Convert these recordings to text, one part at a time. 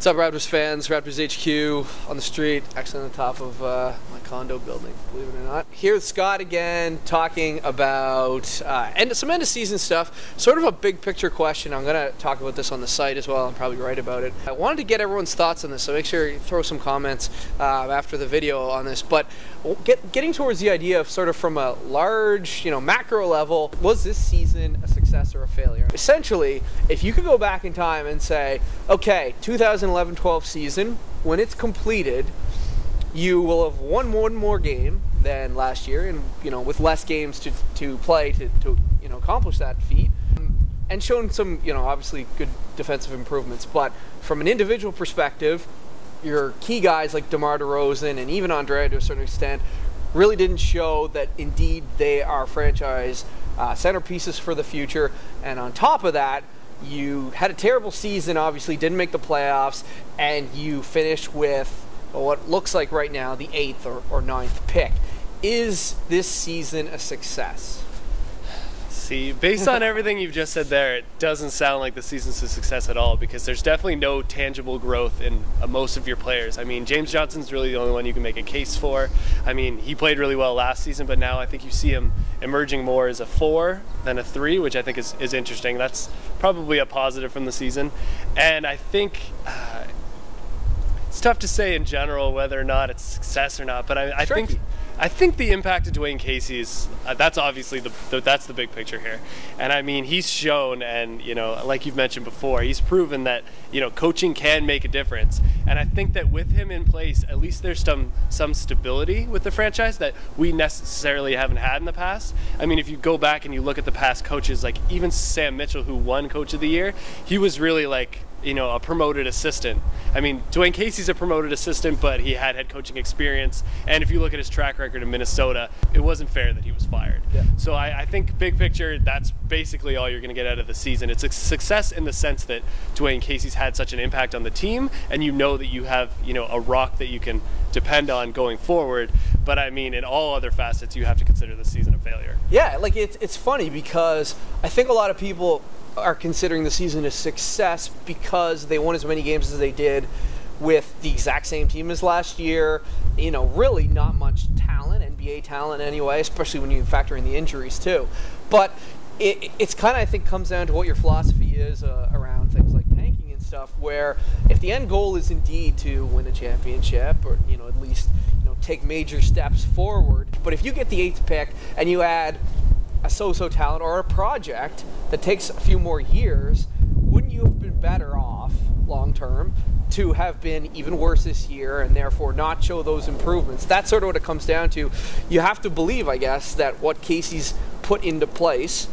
What's up, Raptors fans? Raptors HQ on the street, actually on the top of my condo building, believe it or not. Here with Scott again, talking about some end of season stuff. Sort of a big picture question. I'm going to talk about this on the site as well. I'm probably write about it. I wanted to get everyone's thoughts on this, so make sure you throw some comments after the video on this. But getting towards the idea of sort of from a large, macro level, was this season a success or a failure? Essentially, if you could go back in time and say, okay, 2011-12 season, when it's completed, you will have won one more game than last year, and with less games to play to accomplish that feat, and shown some obviously good defensive improvements. But from an individual perspective, your key guys like DeMar DeRozan and even Andre to a certain extent really didn't show that indeed they are franchise centerpieces for the future. And on top of that, you had a terrible season, obviously didn't make the playoffs, and you finished with what looks like right now the 8th or 9th pick. Is this season a success? See, based on everything you've just said there, it doesn't sound like the season's a success at all, because there's definitely no tangible growth in most of your players. I mean, James Johnson's really the only one you can make a case for. I mean, he played really well last season, but now I think you see him emerging more as a 4 than a 3, which I think is interesting. That's probably a positive from the season. And I think it's tough to say in general whether or not it's a success or not, but I think the impact of Dwayne Casey is that's obviously that's the big picture here. And I mean, he's shown, and like you've mentioned before, he's proven that coaching can make a difference. And I think that with him in place, at least there's some stability with the franchise that we necessarily haven't had in the past. I mean, if you go back and you look at the past coaches, like even Sam Mitchell, who won Coach of the Year, he was really like a promoted assistant. I mean, Dwayne Casey's a promoted assistant, but he had head coaching experience. And if you look at his track record in Minnesota, it wasn't fair that he was fired. Yeah. So I think big picture, that's basically all you're going to get out of the season. It's a success in the sense that Dwayne Casey's had such an impact on the team, and that you have a rock that you can depend on going forward. But I mean, in all other facets, you have to consider the season a failure. Yeah, like it's funny because I think a lot of people are considering the season a success because they won as many games as they did with the exact same team as last year. Really not much talent, NBA talent anyway, especially when you factor in the injuries too. But it's kind of, I think, comes down to what your philosophy is around things like tanking and stuff, where if the end goal is indeed to win a championship or at least take major steps forward, but if you get the 8th pick and you add a so-so talent or a project that takes a few more years, wouldn't you have been better off long-term to have been even worse this year and therefore not show those improvements? That's sort of what it comes down to. You have to believe, I guess, that what Casey's put into place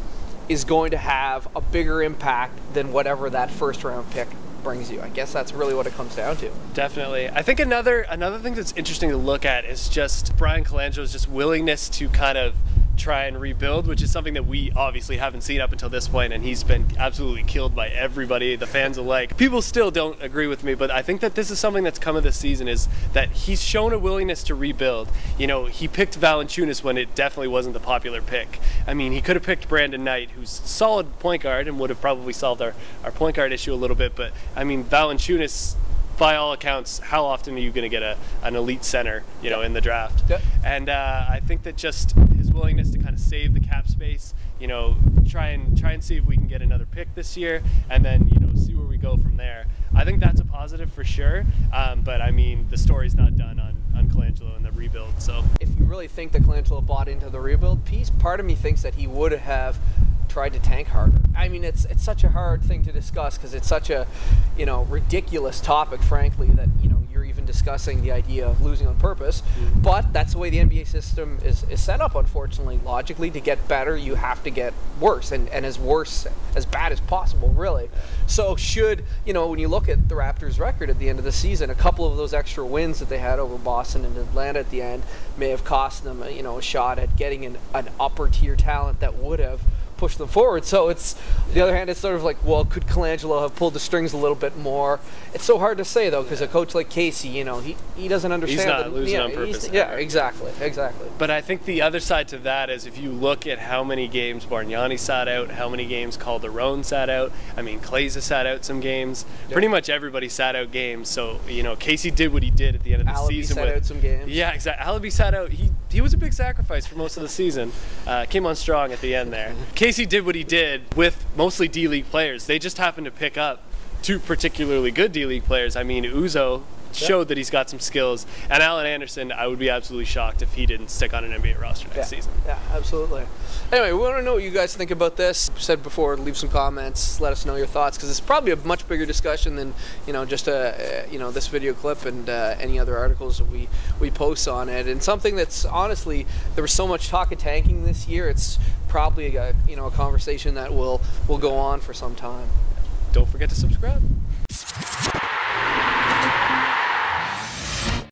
is going to have a bigger impact than whatever that first-round pick brings you. I guess that's really what it comes down to. Definitely. I think another thing that's interesting to look at is just Brian Colangelo's just willingness to kind of try and rebuild, which is something that we obviously haven't seen up until this point, and he's been absolutely killed by everybody, the fans alike. People still don't agree with me, but I think that this is something that's come of this season, is that he's shown a willingness to rebuild. He picked Valanciunas when it definitely wasn't the popular pick. I mean, he could have picked Brandon Knight, who's a solid point guard and would have probably solved our point guard issue a little bit, but I mean, Valanciunas, by all accounts, how often are you going to get an elite center, in the draft? Yep. And I think that just his willingness to kind of save the cap space, try and see if we can get another pick this year, and then see where we go from there. I think that's a positive for sure. But I mean, the story's not done on Colangelo and the rebuild. So if you really think that Colangelo bought into the rebuild piece, part of me thinks that he would have tried to tank harder. I mean, it's such a hard thing to discuss because it's such a ridiculous topic, frankly, that you're even discussing the idea of losing on purpose. Mm-hmm. But that's the way the NBA system is set up, unfortunately. Logically, to get better, you have to get worse, and as bad as possible, really. So should when you look at the Raptors' record at the end of the season, a couple of those extra wins that they had over Boston and Atlanta at the end may have cost them a shot at getting an upper tier talent that would have push them forward. So it's, on the other hand, it's sort of like, well, could Colangelo have pulled the strings a little bit more? It's so hard to say, though, because a coach like Casey, you know, he doesn't understand. He's not losing on purpose. Yeah, exactly. But I think the other side to that is if you look at how many games Bargnani sat out, how many games Calderon sat out. I mean, Claza sat out some games. Yep. Pretty much everybody sat out games. So, you know, Casey did what he did at the end of the season. Sat out some games. Yeah, exactly. Alabi sat out. He was a big sacrifice for most of the season. Came on strong at the end there. Casey did what he did with mostly D-League players. They just happened to pick up two particularly good D-League players. I mean, Uzo showed that he's got some skills, and Alan Anderson, I would be absolutely shocked if he didn't stick on an NBA roster next season. Yeah, absolutely. Anyway, we want to know what you guys think about this. I said before, leave some comments, let us know your thoughts, because it's probably a much bigger discussion than, you know, just you know, this video clip and any other articles that we post on it. And something that's honestly, there was so much talk of tanking this year. It's probably a conversation that will go on for some time. Don't forget to subscribe.